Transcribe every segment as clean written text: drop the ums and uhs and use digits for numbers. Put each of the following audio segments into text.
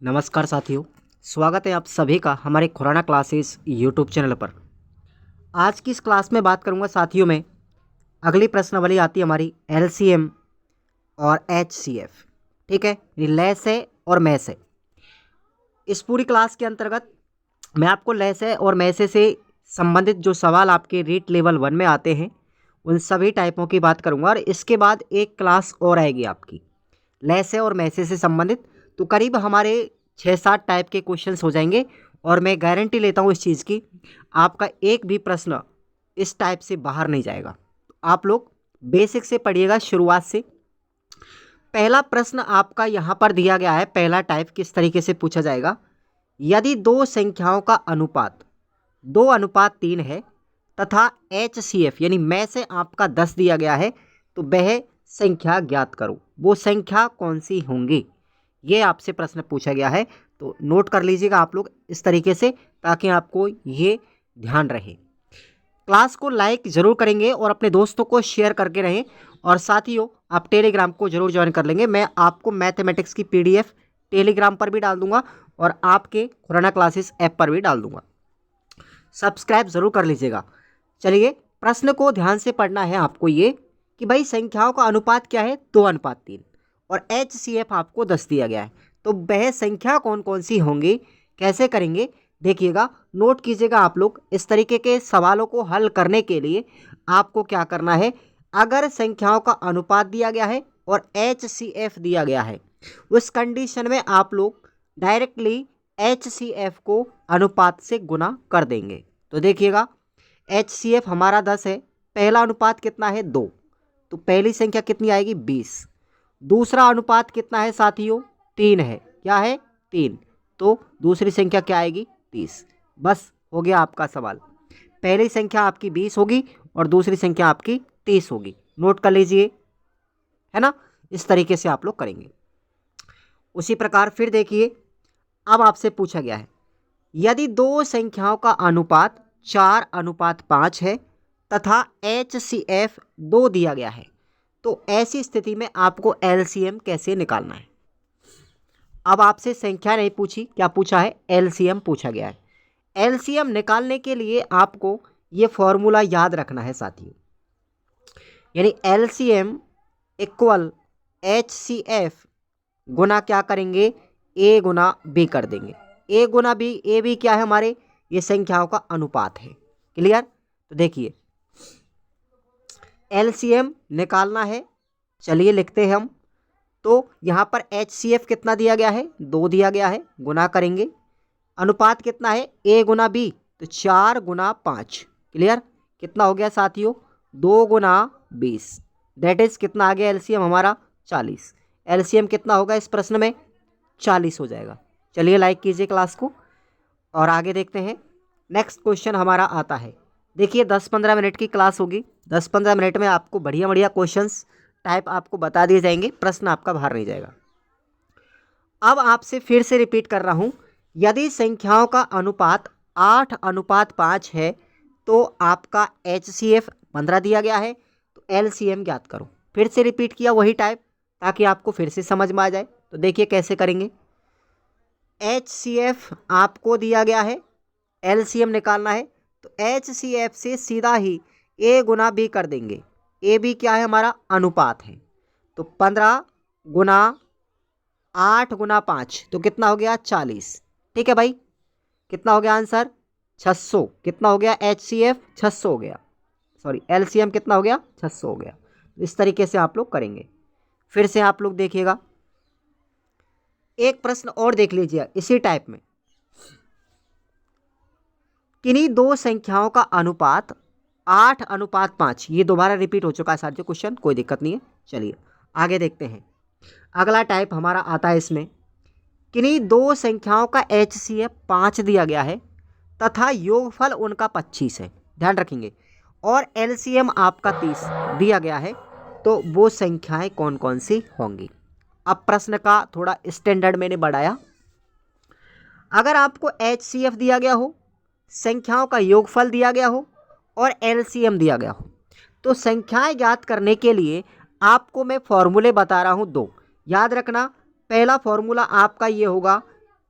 नमस्कार साथियों, स्वागत है आप सभी का हमारे खुराना क्लासेस यूट्यूब चैनल पर। आज की इस क्लास में बात करूंगा साथियों में अगली प्रश्नावली आती है हमारी एलसीएम और एचसीएफ। ठीक है, ये लेस है और मैस है। इस पूरी क्लास के अंतर्गत मैं आपको लेस है और मैसे से संबंधित जो सवाल आपके रीट लेवल 1 में आते हैं उन सभी टाइपों की बात करूंगा और इसके बाद एक क्लास और आएगी आपकी लेस है और मैसे से संबंधित। तो करीब हमारे 6-7 टाइप के क्वेश्चंस हो जाएंगे और मैं गारंटी लेता हूँ इस चीज़ की, आपका एक भी प्रश्न इस टाइप से बाहर नहीं जाएगा। तो आप लोग बेसिक से पढ़िएगा शुरुआत से। पहला प्रश्न आपका यहाँ पर दिया गया है। पहला टाइप किस तरीके से पूछा जाएगा, यदि दो संख्याओं का अनुपात 2:3 है तथा HCF यानी में से आपका 10 दिया गया है तो वह संख्या ज्ञात करो। वो संख्या कौन सी होंगी, ये आपसे प्रश्न पूछा गया है। तो नोट कर लीजिएगा आप लोग इस तरीके से, ताकि आपको ये ध्यान रहे। क्लास को लाइक ज़रूर करेंगे और अपने दोस्तों को शेयर करके रहें। और साथियों, आप टेलीग्राम को ज़रूर ज्वाइन कर लेंगे। मैं आपको मैथमेटिक्स की PDF टेलीग्राम पर भी डाल दूंगा और आपके खुराना क्लासेस ऐप पर भी डाल दूंगा। सब्सक्राइब ज़रूर कर लीजिएगा। चलिए, प्रश्न को ध्यान से पढ़ना है आपको ये कि भाई संख्याओं का अनुपात क्या है, 2:3 और HCF आपको 10 दिया गया है। तो वह संख्या कौन कौन सी होंगी, कैसे करेंगे, देखिएगा, नोट कीजिएगा आप लोग। इस तरीके के सवालों को हल करने के लिए आपको क्या करना है, अगर संख्याओं का अनुपात दिया गया है और HCF दिया गया है, उस कंडीशन में आप लोग डायरेक्टली HCF को अनुपात से गुना कर देंगे। तो देखिएगा, HCF हमारा 10 है, पहला अनुपात कितना है 2, तो पहली संख्या कितनी आएगी 20। दूसरा अनुपात कितना है साथियों, 3 है, क्या है 3, तो दूसरी संख्या क्या आएगी 30। बस हो गया आपका सवाल। पहली संख्या आपकी 20 होगी और दूसरी संख्या आपकी 30 होगी। नोट कर लीजिए, है ना। इस तरीके से आप लोग करेंगे। उसी प्रकार फिर देखिए, अब आपसे पूछा गया है यदि दो संख्याओं का अनुपात 4:5 है तथा HCF 2 दिया गया है, तो ऐसी स्थिति में आपको LCM कैसे निकालना है। अब आपसे संख्या नहीं पूछी, क्या पूछा है, LCM पूछा गया है। LCM निकालने के लिए आपको ये फॉर्मूला याद रखना है साथियों, यानी LCM इक्वल HCF गुना क्या करेंगे, A गुना B कर देंगे। A Guna B, A B क्या है हमारे, ये संख्याओं का अनुपात है। क्लियर। तो देखिए, LCM निकालना है, चलिए लिखते हैं हम। तो यहाँ पर HCF कितना दिया गया है, 2 दिया गया है, गुना करेंगे। अनुपात कितना है, A गुना B, तो 4 गुना 5। क्लियर। कितना हो गया साथियों, 2 गुना 20, दैट इज कितना आ गया LCM हमारा 40। LCM कितना होगा इस प्रश्न में, 40 हो जाएगा। चलिए लाइक कीजिए क्लास को और आगे देखते हैं। नेक्स्ट क्वेश्चन हमारा आता है। देखिए, 10-15 मिनट की क्लास होगी। 10-15 मिनट में आपको बढ़िया बढ़िया क्वेश्चंस टाइप आपको बता दिए जाएंगे, प्रश्न आपका बाहर नहीं जाएगा। अब आपसे फिर से रिपीट कर रहा हूं, यदि संख्याओं का अनुपात 8:5 है तो आपका HCF 15 दिया गया है, तो LCM ज्ञात करो। फिर से रिपीट किया वही टाइप, ताकि आपको फिर से समझ में आ जाए। तो देखिए कैसे करेंगे। HCF आपको दिया गया है, LCM निकालना है, तो HCF से सीधा ही A गुना B कर देंगे। A B क्या है हमारा, अनुपात है। तो 15 गुना 8 गुना 5, तो कितना हो गया 40। ठीक है भाई, कितना हो गया आंसर 600। कितना हो गया HCF, 600 हो गया, सॉरी LCM कितना हो गया 600 हो गया। इस तरीके से आप लोग करेंगे। फिर से आप लोग देखिएगा, एक प्रश्न और देख लीजिए इसी टाइप में। किन्हीं दो संख्याओं का अनुपात 8:5, ये दोबारा रिपीट हो चुका है साथियों क्वेश्चन, कोई दिक्कत नहीं है। चलिए आगे देखते हैं। अगला टाइप हमारा आता है इसमें, किन्हीं दो संख्याओं का HCF 5 दिया गया है तथा योगफल उनका 25 है, ध्यान रखेंगे, और LCM आपका 30 दिया गया है, तो वो संख्याएं कौन कौन सी होंगी। अब प्रश्न का थोड़ा स्टैंडर्ड मैंने बढ़ाया। अगर आपको HCF दिया गया हो, संख्याओं का योगफल दिया गया हो और LCM दिया गया हो, तो संख्याएं ज्ञात करने के लिए आपको मैं फॉर्मूले बता रहा हूं 2, याद रखना। पहला फॉर्मूला आपका ये होगा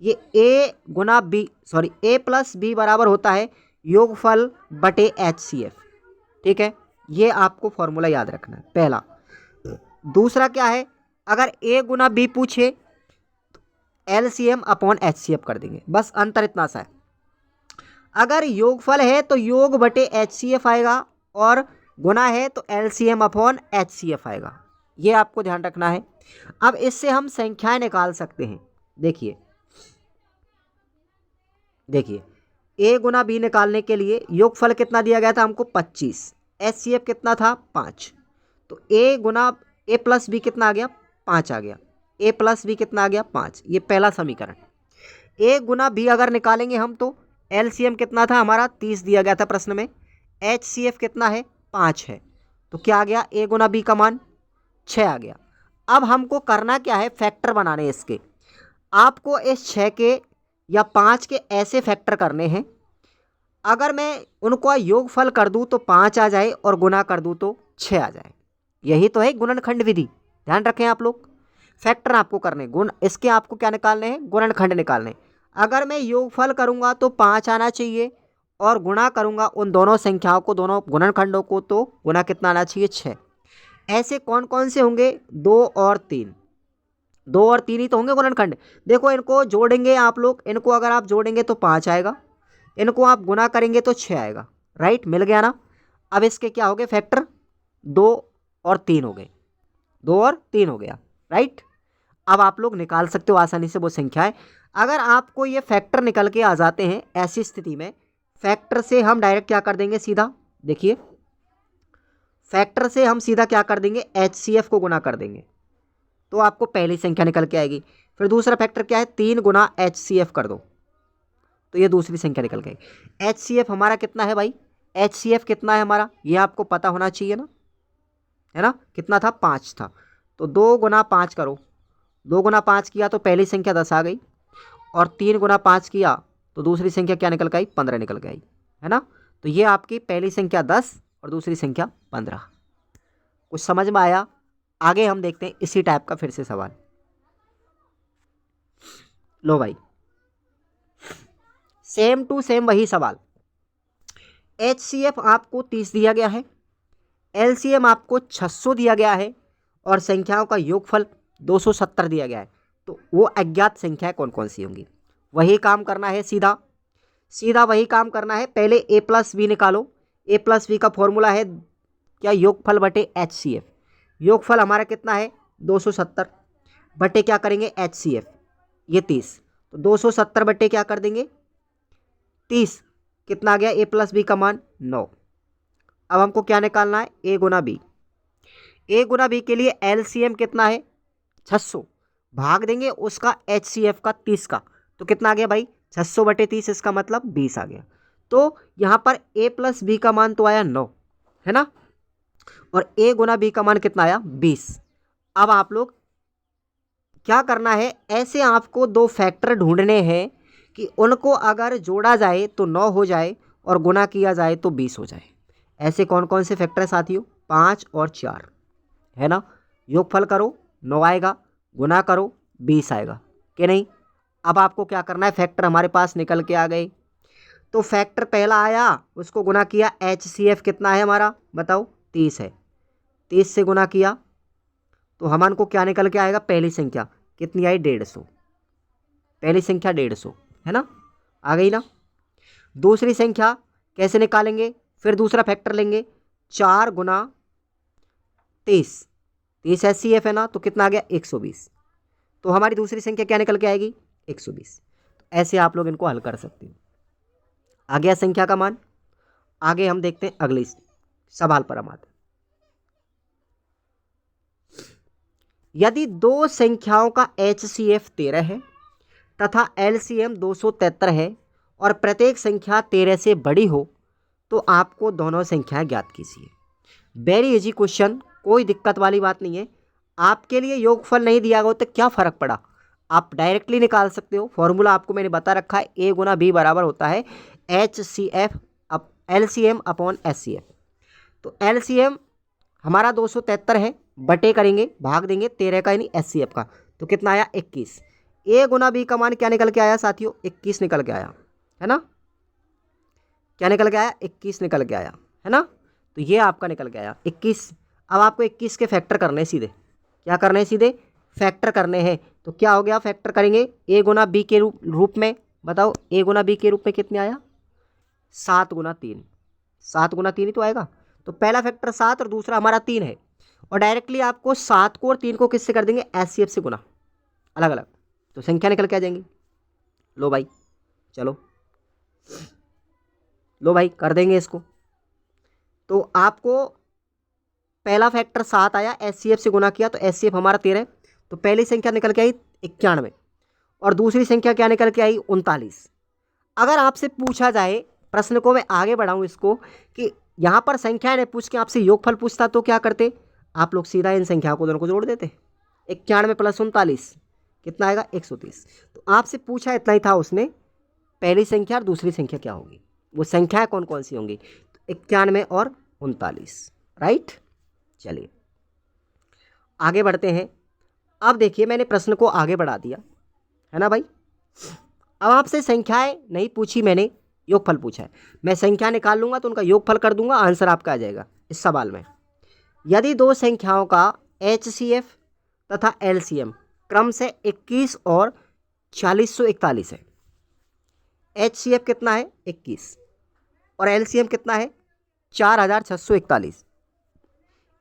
ये ए गुना बी सॉरी ए प्लस बी बराबर होता है योगफल बटे HCF। ठीक है, ये आपको फॉर्मूला याद रखना है पहला। दूसरा क्या है, अगर ए गुना बी पूछे तो LCM अपॉन HCF कर देंगे, बस अंतर इतना सा है। अगर योगफल है तो योग बटे HCF आएगा और गुना है तो LCM अपॉन HCF आएगा, ये आपको ध्यान रखना है। अब इससे हम संख्याएं निकाल सकते हैं। देखिए ए गुना बी निकालने के लिए योगफल कितना दिया गया था हमको 25, HCF कितना था 5, तो ए गुना ए प्लस बी कितना आ गया 5 आ गया, ए प्लस बी कितना आ गया 5, ये पहला समीकरण। ए गुना बी अगर निकालेंगे हम तो LCM कितना था हमारा 30 दिया गया था प्रश्न में, HCF कितना है 5 है, तो क्या आ गया ए गुना बी का मान 6 आ गया। अब हमको करना क्या है, फैक्टर बनाने इसके। आपको इस 6 के या 5 के ऐसे फैक्टर करने हैं, अगर मैं उनको योगफल कर दूं तो 5 आ जाए और गुना कर दूं तो 6 आ जाए। यही तो है गुणनखंड विधि, ध्यान रखें आप लोग। फैक्टर आपको करने गुण, इसके आपको क्या निकालने हैं, गुणनखंड निकालने। अगर मैं योगफल करूंगा तो 5 आना चाहिए और गुणा करूंगा उन दोनों संख्याओं को, दोनों गुणनखंडों को, तो गुना कितना आना चाहिए 6। ऐसे कौन कौन से होंगे, 2 और 3, 2 और 3 ही तो होंगे गुणनखंड। देखो इनको जोड़ेंगे आप लोग, इनको अगर आप जोड़ेंगे तो 5 आएगा, इनको आप गुना करेंगे तो 6 आएगा। राइट, मिल गया ना। अब इसके क्या हो गए फैक्टर, 2 और 3 हो गए, 2 और 3 हो गया। राइट, अब आप लोग निकाल सकते हो आसानी से वो संख्याएं। अगर आपको ये फैक्टर निकल के आ जाते हैं, ऐसी स्थिति में फैक्टर से हम डायरेक्ट क्या कर देंगे, सीधा देखिए फैक्टर से हम सीधा क्या कर देंगे, HCF को गुना कर देंगे तो आपको पहली संख्या निकल के आएगी। फिर दूसरा फैक्टर क्या है, 3 गुना HCF कर दो तो ये दूसरी संख्या निकल गई। HCF हमारा कितना है भाई, HCF कितना है हमारा, ये आपको पता होना चाहिए ना, है ना। कितना था, 5 था, तो 2 गुना 5 करो, 2 गुना 5 किया तो पहली संख्या 10 आ गई, और 3 गुना 5 किया तो दूसरी संख्या क्या निकल के आई, 15 निकल के आई, है ना। तो ये आपकी पहली संख्या 10 और दूसरी संख्या 15। कुछ समझ में आया। आगे हम देखते हैं इसी टाइप का फिर से सवाल। लो भाई, सेम टू सेम वही सवाल। HCF आपको 30 दिया गया है, LCM आपको 600 दिया गया है और संख्याओं का योगफल 270 दिया गया है। तो वो अज्ञात संख्याएं कौन कौन सी होंगी, वही काम करना है, सीधा सीधा वही काम करना है। पहले ए प्लस बी निकालो। ए प्लस बी का फॉर्मूला है क्या, योगफल बटे HCF। योगफल हमारा कितना है 270 बटे क्या करेंगे HCF, ये 30, तो 270 बटे क्या कर देंगे 30, कितना आ गया ए प्लस बी का मान 9। अब हमको क्या निकालना है, ए गुना बी। ए गुना बी के लिए LCM कितना है 600, भाग देंगे उसका HCF का 30 का, तो कितना आ गया भाई 600 बटे 30, इसका मतलब 20 आ गया। तो यहाँ पर ए प्लस बी का मान तो आया 9, है ना, और ए गुना बी का मान कितना आया 20। अब आप लोग क्या करना है, ऐसे आपको दो फैक्टर ढूंढने हैं कि उनको अगर जोड़ा जाए तो 9 हो जाए और गुना किया जाए तो 20 हो जाए। ऐसे कौन कौन से फैक्टर है साथियों, 5 और 4, है ना। योगफल करो 9 आएगा, गुना करो 20 आएगा कि नहीं। अब आपको क्या करना है, फैक्टर हमारे पास निकल के आ गए, तो फैक्टर पहला आया उसको गुना किया, HCF कितना है हमारा बताओ 30 है, 30 से गुना किया तो हमारे को क्या निकल के आएगा, पहली संख्या कितनी आई 150, पहली संख्या 150, है ना, आ गई ना। दूसरी संख्या कैसे निकालेंगे, फिर दूसरा फैक्टर लेंगे, 4 गुना 30, 30 HCF है ना, तो कितना आ गया 120, तो हमारी दूसरी संख्या क्या निकल के आएगी 120। ऐसे आप लोग इनको हल कर सकते हो। आ गया संख्या का मान। आगे हम देखते हैं अगले सवाल पर हम आते हैं। यदि दो संख्याओं का HCF 13 है तथा LCM 273 है और प्रत्येक संख्या 13 से बड़ी हो तो आपको दोनों संख्याएं ज्ञात कीजिए। वेरी इजी क्वेश्चन, कोई दिक्कत वाली बात नहीं है। आपके लिए योगफल नहीं दिया गया तो क्या फ़र्क पड़ा, आप डायरेक्टली निकाल सकते हो। फॉर्मूला आपको मैंने बता रखा है, A गुना B बराबर होता है HCF LCM अपॉन HCF। तो LCM हमारा 273 है, बटे करेंगे भाग देंगे 13 का यानी HCF का, तो कितना आया 21। ए गुना बी का मान क्या निकल के आया साथियों? 21 निकल के आया, है ना? क्या निकल के आया? 21 निकल के आया, है ना? तो ये आपका निकल के आया 21। अब आपको 21 के फैक्टर करने हैं सीधे। क्या करने हैं? सीधे फैक्टर करने हैं। तो क्या हो गया? फैक्टर करेंगे ए गुना बी के रूप में। बताओ ए गुना बी के रूप में कितने आया? 7 गुना 3। 7 गुना 3 ही तो आएगा। तो पहला फैक्टर 7 और दूसरा हमारा 3 है। और डायरेक्टली आपको 7 को और 3 को किससे कर देंगे? एचसीएफ से गुना, अलग अलग, तो संख्या निकल के आ जाएंगी। लो भाई, चलो लो भाई, कर देंगे इसको। तो आपको पहला फैक्टर 7 आया, एचसीएफ से गुना किया तो एचसीएफ हमारा 13। तो पहली संख्या निकल के आई 91 और दूसरी संख्या क्या निकल के आई? 39। अगर आपसे पूछा जाए, प्रश्न को मैं आगे बढ़ाऊं इसको, कि यहाँ पर संख्या ने पूछ के आपसे योगफल पूछता तो क्या करते? आप लोग सीधा इन संख्याओं को दोनों को जोड़ देते। 91 प्लस 39 कितना आएगा? 130। तो आपसे पूछा इतना ही था उसने, पहली संख्या और दूसरी संख्या क्या होगी, वो संख्याएं कौन कौन सी होंगी? तो 91 और 39, राइट। चलिए आगे बढ़ते हैं। अब देखिए मैंने प्रश्न को आगे बढ़ा दिया, है ना भाई। अब आपसे संख्याएं नहीं पूछी मैंने, योगफल पूछा है। मैं संख्या निकाल लूंगा तो उनका योगफल कर दूंगा, आंसर आपका आ जाएगा इस सवाल में। यदि दो संख्याओं का एचसीएफ तथा एलसीएम क्रम से 21 और 4041 है। एचसीएफ कितना है? 21 और एलसीएम कितना है? 4641।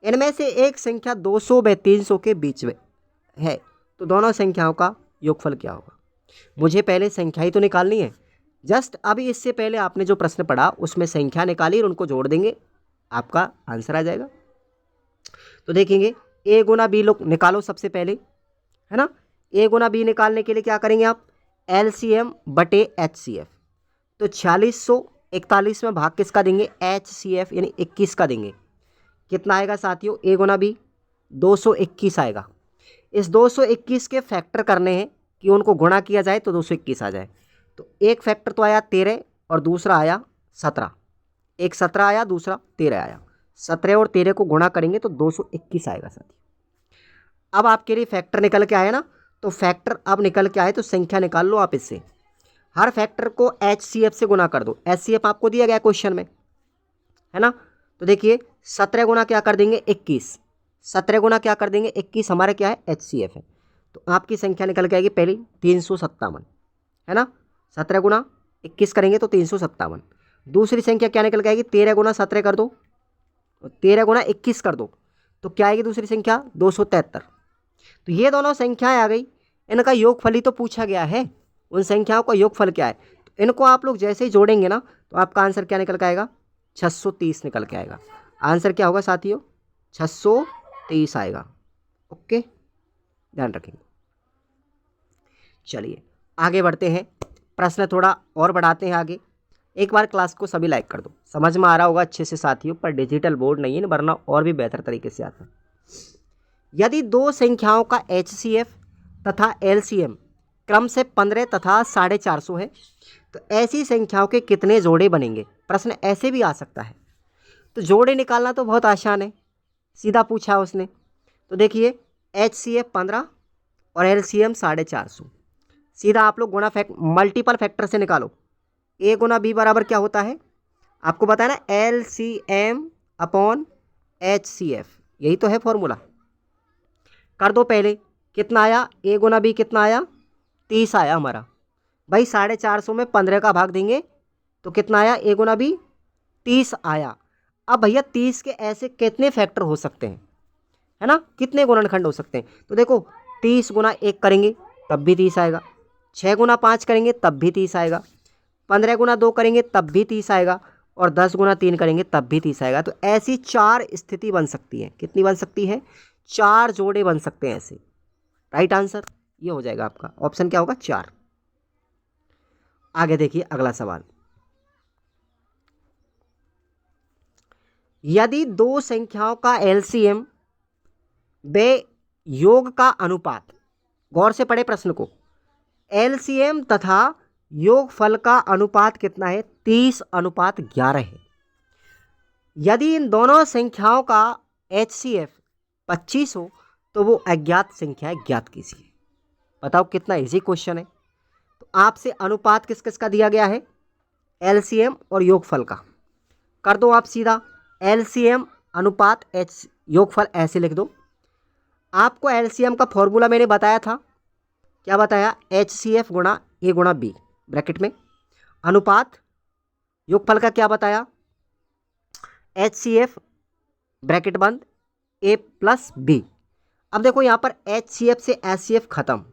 इनमें से एक संख्या 200 व 300 के बीच में है, तो दोनों संख्याओं का योगफल क्या होगा? मुझे पहले संख्या ही तो निकालनी है। जस्ट अभी इससे पहले आपने जो प्रश्न पढ़ा उसमें संख्या निकाली और उनको जोड़ देंगे, आपका आंसर आ जाएगा। तो देखेंगे ए गुना बी लोग निकालो सबसे पहले, है ना। ए गुना बी निकालने के लिए क्या करेंगे आप? एलसीएम बटे एचसीएफ। तो 4641 में भाग किसका देंगे? एचसीएफ यानी 21 का देंगे। कितना आएगा साथियों? ए गुना बी 221 आएगा। इस 221 के फैक्टर करने हैं कि उनको गुणा किया जाए तो 221 आ जाए। तो एक फैक्टर तो आया 13 और दूसरा आया 17। एक 17 आया, दूसरा 13 आया। 17 और 13 को गुणा करेंगे तो 221 आएगा साथियों। अब आपके लिए फैक्टर निकल के आया ना, तो फैक्टर अब निकल के आए तो संख्या निकाल लो आप इससे। हर फैक्टर को एचसीएफ से गुणा कर दो। एचसीएफ आपको दिया गया क्वेश्चन में, है ना। तो देखिए 17 गुना क्या कर देंगे? 21। 17 गुना क्या कर देंगे? 21 हमारा क्या है? एचसीएफ है। तो आपकी संख्या निकल के आएगी पहली 357, है ना। 17 गुना 21 करेंगे तो 357। दूसरी संख्या क्या निकल के आएगी? 13 गुना 17 कर दो, 13 गुना 21 कर दो, तो क्या आएगी दूसरी संख्या? 273। तो ये दोनों संख्याएं आ गई, इनका योगफल ही तो पूछा गया है। उन संख्याओं का योगफल क्या है? तो इनको आप लोग जैसे ही जोड़ेंगे ना तो आपका आंसर क्या निकल के आएगा? 630 निकल के आएगा। आंसर क्या होगा साथियों? 630 आएगा। ओके, ध्यान रखेंगे। चलिए आगे बढ़ते हैं, प्रश्न थोड़ा और बढ़ाते हैं आगे। एक बार क्लास को सभी लाइक कर दो। समझ में आ रहा होगा अच्छे से साथियों, पर डिजिटल बोर्ड नहीं है, वरना और भी बेहतर तरीके से आता है। यदि दो संख्याओं का एचसीएफ तथा एलसीएम क्रम से 15 तथा 450 है, तो ऐसी संख्याओं के कितने जोड़े बनेंगे? प्रश्न ऐसे भी आ सकता है। तो जोड़े निकालना तो बहुत आसान है, सीधा पूछा उसने। तो देखिए एचसीएफ 15 और एलसीएम 450, सीधा आप लोग गुणा मल्टीपल फैक्टर से निकालो। ए गुना बी बराबर क्या होता है? आपको बताया ना, एलसीएम अपॉन एचसीएफ, यही तो है फॉर्मूला। कर दो पहले। कितना आया? ए गुना बी कितना आया? 30 आया हमारा। भाई 450 में 15 का भाग देंगे तो कितना आया? ए गुना बी 30 आया। अब भैया 30 के ऐसे कितने फैक्टर हो सकते हैं, है ना, कितने गुणनखंड हो सकते हैं? तो देखो 30 गुना 1 करेंगे तब भी 30 आएगा, 6 गुना 5 करेंगे तब भी 30 आएगा, 15 गुना 2 करेंगे तब भी 30 आएगा, और 10 गुना 3 करेंगे तब भी 30 आएगा। तो ऐसी 4 स्थिति बन सकती है। कितनी बन सकती है? 4 जोड़े बन सकते हैं ऐसे। राइट आंसर ये हो जाएगा आपका, ऑप्शन क्या होगा? 4। आगे देखिए अगला सवाल। यदि दो संख्याओं का एलसीएम व योग का अनुपात, गौर से पढ़े प्रश्न को, एलसीएम तथा योगफल का अनुपात कितना है? 30:11 है। यदि इन दोनों संख्याओं का एचसीएफ 25 हो तो वो अज्ञात संख्या ज्ञात कीजिए। बताओ कितना इजी क्वेश्चन है। तो आपसे अनुपात किस किस का दिया गया है, एलसीएम और योगफल का। कर दो आप सीधा एलसीएम अनुपात एच योगफल ऐसे लिख दो। आपको एलसीएम का फॉर्मूला मैंने बताया था, क्या बताया, HCF गुणा ए गुणा बी ब्रैकेट में। अनुपात योगफल का क्या बताया, HCF ब्रैकेट बंद ए प्लस बी। अब देखो यहाँ पर HCF से HCF खत्म,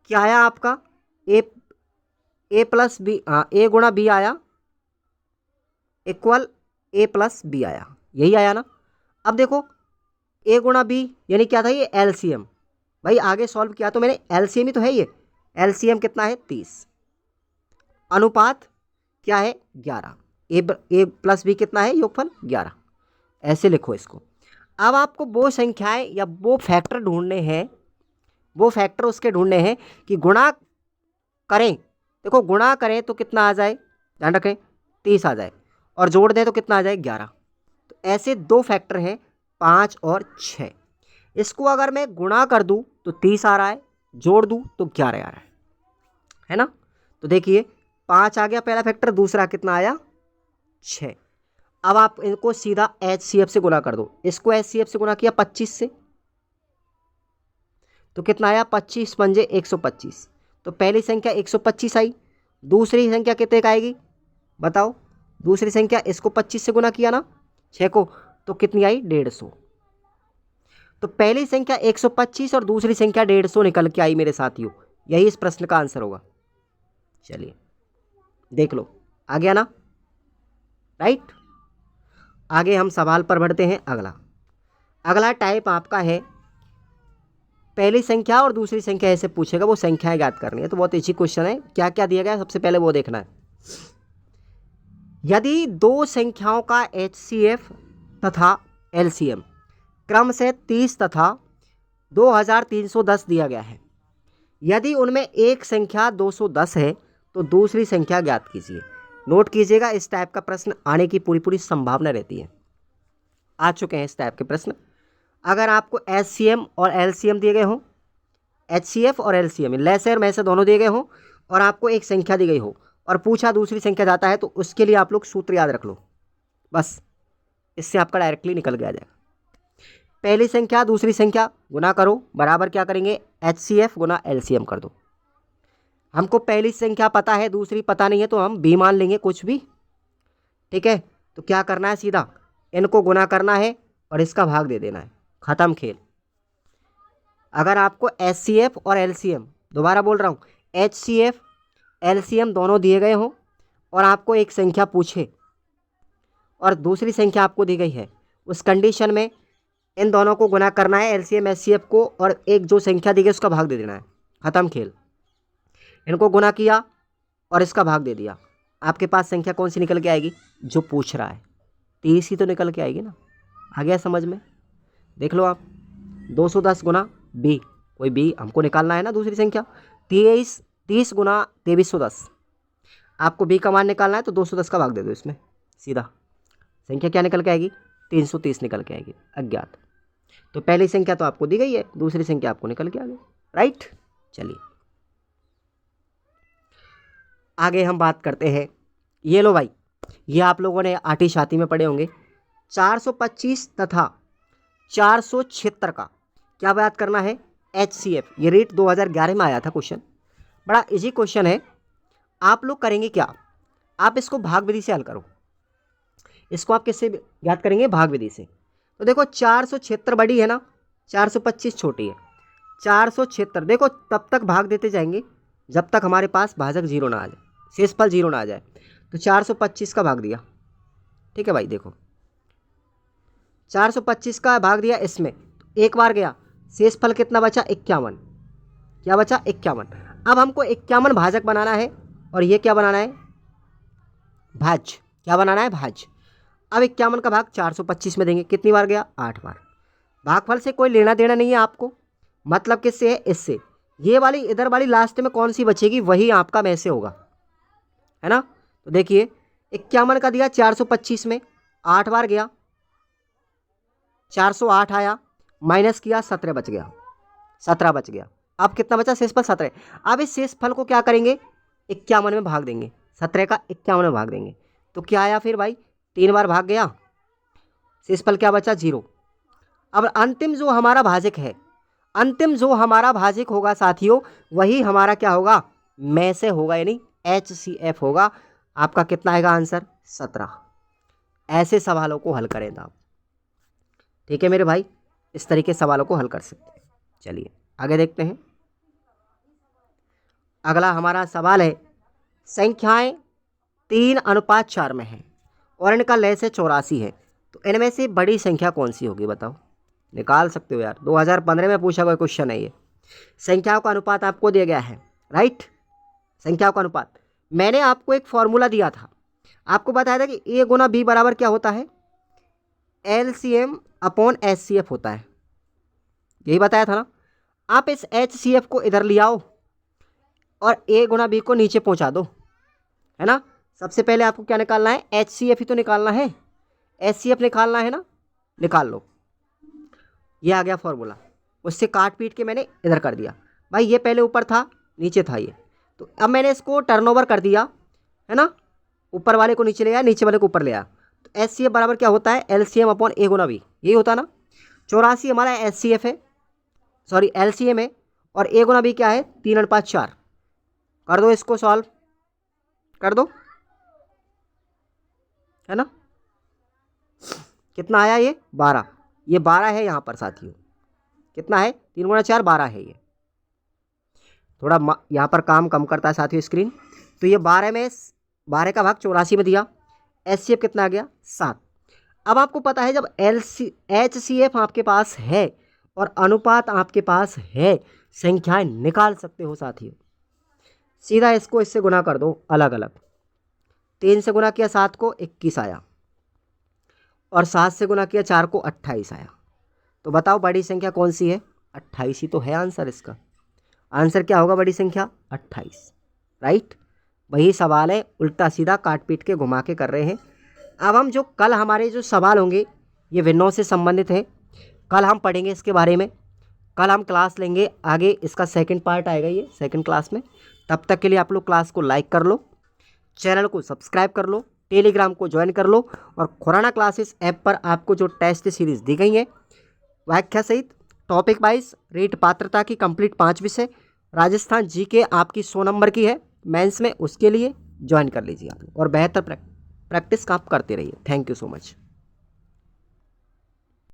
क्या आया आपका, ए प्लस बी, हाँ ए गुणा बी आया इक्वल ए प्लस बी आया, यही आया ना। अब देखो ए गुणा बी यानी क्या था, ये एलसीएम। भाई आगे सॉल्व किया तो मैंने एलसीएम ही तो है ये, एलसीएम कितना है 30, अनुपात क्या है 11, ए प्लस बी कितना है योगफल 11, ऐसे लिखो इसको। अब आपको वो संख्याएं या वो फैक्टर ढूंढने हैं, वो फैक्टर उसके ढूंढने हैं कि गुणा करें, देखो गुणा करें तो कितना आ जाए, ध्यान रखें 30 आ जाए, और जोड़ दें तो कितना आ जाए 11। तो ऐसे दो फैक्टर हैं 5 और 6। इसको अगर मैं गुणा कर दूं तो 30 आ रहा है, जोड़ दूं तो 11 आ रहा है ना। तो देखिए 5 आ गया पहला फैक्टर, दूसरा कितना आया 6। अब आप इनको सीधा HCF से गुणा कर दो, इसको HCF से गुणा किया 25 से, तो कितना आया 25 पंजे 125। तो पहली संख्या 125 आई, दूसरी संख्या कितने का आएगी बताओ, दूसरी संख्या इसको 25 से गुणा किया ना 6 को, तो कितनी आई 150। तो पहली संख्या 125 और दूसरी संख्या 150 निकल के आई मेरे साथियों, यही इस प्रश्न का आंसर होगा। चलिए देख लो, आ गया ना, राइट। आगे हम सवाल पर बढ़ते हैं। अगला टाइप आपका है, पहली संख्या और दूसरी संख्या ऐसे पूछेगा, वो संख्याएं ज्ञात करनी है। तो बहुत अच्छी क्वेश्चन है, क्या क्या दिया गया सबसे पहले वो देखना है। यदि दो संख्याओं का HCF तथा LCM क्रम से 30 तथा 2310 दिया गया है, यदि उनमें एक संख्या 210 है तो दूसरी संख्या ज्ञात कीजिए। नोट कीजिएगा, इस टाइप का प्रश्न आने की पूरी संभावना रहती है। आ चुके हैं इस टाइप के प्रश्न। अगर आपको HCM और LCM दिए गए हो, HCF और LCM लेसर में से दोनों दिए गए हो, और आपको एक संख्या दी गई हो और पूछा दूसरी संख्या जाता है, तो उसके लिए आप लोग सूत्र याद रख लो, बस इससे आपका डायरेक्टली निकल गया जाएगा। पहली संख्या दूसरी संख्या गुना करो, बराबर क्या करेंगे HCF गुना LCM कर दो। हमको पहली संख्या पता है, दूसरी पता नहीं है, तो हम B मान लेंगे कुछ भी, ठीक है। तो क्या करना है, सीधा इनको गुना करना है और इसका भाग दे देना है, ख़त्म खेल। अगर आपको HCF और LCM, दोबारा बोल रहा हूँ, HCF LCM दोनों दिए गए हों और आपको एक संख्या पूछे और दूसरी संख्या आपको दी गई है, उस कंडीशन में इन दोनों को गुना करना है, LCM HCF को, और एक जो संख्या दी गई उसका भाग दे देना है, ख़त्म खेल। इनको गुना किया और इसका भाग दे दिया, आपके पास संख्या कौन सी निकल के आएगी, जो पूछ रहा है 30 ही तो निकल के आएगी ना। आ गया समझ में, देख लो आप, 210 गुना B, कोई B हमको निकालना है ना दूसरी संख्या, 30 गुना 2310, आपको B का मान निकालना है, तो 210 का भाग दे दो इसमें, सीधा संख्या क्या निकल के आएगी 330 निकल के आएगी, अज्ञात। तो पहली संख्या तो आपको दी गई है, दूसरी संख्या आपको निकल के आ गई, राइट। चलिए आगे हम बात करते हैं। ये लो भाई, ये आप लोगों ने आठी छाती में पढ़े होंगे, 425 तथा 476 का क्या बात करना है, HCF। ये रेट 2011 में आया था क्वेश्चन, बड़ा इजी क्वेश्चन है। आप लोग करेंगे क्या, आप इसको भाग विधि से हल करो। इसको आप किससे याद करेंगे, भाग विधि से। तो देखो 476 बड़ी है ना, 425 छोटी है। 476 देखो तब तक भाग देते जाएंगे जब तक हमारे पास भाजक जीरो ना आ जाए, शेषफल जीरो ना आ जाए। तो 425 का भाग दिया, ठीक है भाई। देखो 425 का भाग दिया इसमें, एक बार गया, शेषफल कितना बचा 51, क्या बचा 51। अब हमको 51 भाजक बनाना है और ये क्या बनाना है, भाज्य, क्या बनाना है भाज्य। अब 51 का भाग 425 में देंगे, कितनी बार गया 8 बार। भागफल से कोई लेना देना नहीं है आपको, मतलब किससे है, इससे। ये वाली इधर वाली लास्ट में कौन सी बचेगी, वही आपका में से होगा, है ना। तो देखिए 51 का दिया 425 में, 8 बार गया, 408 आया, माइनस किया 17 बच गया, 17 बच गया, अब कितना बचा? शेषफल 17। अब इस शेषफल को क्या करेंगे? 51 में भाग देंगे। 17 का 51 में भाग देंगे तो क्या आया फिर भाई? 3 बार भाग गया, शेषफल क्या बचा? 0। अब अंतिम जो हमारा भाजक है, अंतिम जो हमारा भाजक होगा साथियों, वही हमारा क्या होगा? में से होगा, यानी HCF होगा। आपका कितना आएगा आंसर? 17। ऐसे सवालों को हल करें आप। ठीक है मेरे भाई, इस तरीके सवालों को हल कर सकते हैं। चलिए आगे देखते हैं। अगला हमारा सवाल है, संख्याएं 3:4 में हैं और इनका लय से 84 है, तो इनमें से बड़ी संख्या कौन सी होगी? बताओ, निकाल सकते हो यार। 2015 में पूछा हुआ क्वेश्चन है ये। संख्याओं का अनुपात आपको दिया गया है, राइट। संख्याओं का अनुपात मैंने आपको एक फॉर्मूला दिया था, आपको बताया था कि A गुना B बराबर क्या होता है? LCM अपॉन HCF होता है, यही बताया था ना। आप इस HCF को इधर ले आओ और A गुना B को नीचे पहुंचा दो, है ना। सबसे पहले आपको क्या निकालना है? HCF ही तो निकालना है, HCF निकालना है ना, निकाल लो। ये आ गया फॉर्मूला, उससे काट पीट के मैंने इधर कर दिया। भाई ये पहले ऊपर था, नीचे था ये, तो अब मैंने इसको टर्नओवर कर दिया, है ना। ऊपर वाले को नीचे ले आया, नीचे वाले को ऊपर ले आया, तो HCF बराबर क्या होता है? LCM upon A Guna B, यही होता ना। 84 हमारा HCF है, सॉरी LCM है, और A गुना B क्या है? 3:4। कर दो इसको सॉल्व, कर दो, है ना। कितना आया ये? 12। ये 12 है यहाँ पर साथियों, कितना है? 3 गुना 4 12 है। ये थोड़ा यहाँ पर काम कम करता है साथियों स्क्रीन। तो ये 12 में 12 का भाग 84 में दिया, HCF कितना आ गया? 7। अब आपको पता है जब HCF आपके पास है और अनुपात आपके पास है, संख्याएं निकाल सकते हो साथियों। सीधा इसको इससे गुना कर दो अलग अलग। 3 से गुना किया 7 को 21 आया, और 7 से गुना किया 4 को 28 आया। तो बताओ बड़ी संख्या कौन सी है? 28 ही तो है आंसर इसका। आंसर क्या होगा बड़ी संख्या? 28, राइट। वही सवाल है, उल्टा सीधा काट पीट के घुमा के कर रहे हैं। अब हम जो कल हमारे जो सवाल होंगे ये विन्नों से संबंधित है, कल हम पढ़ेंगे इसके बारे में। कल हम क्लास लेंगे आगे, इसका सेकंड पार्ट आएगा ये सेकंड क्लास में। तब तक के लिए आप लोग क्लास को लाइक कर लो, चैनल को सब्सक्राइब कर लो, टेलीग्राम को ज्वाइन कर लो, और खुराना क्लासेस ऐप पर आपको जो टेस्ट सीरीज़ दी गई है व्याख्या सहित टॉपिक वाइज रीट पात्रता की कंप्लीट 5 विषय, राजस्थान जीके आपकी 100 नंबर की है मेंस में, उसके लिए ज्वाइन कर लीजिए आप लोग और बेहतर प्रैक्टिस आप करते रहिए। Thank you so much.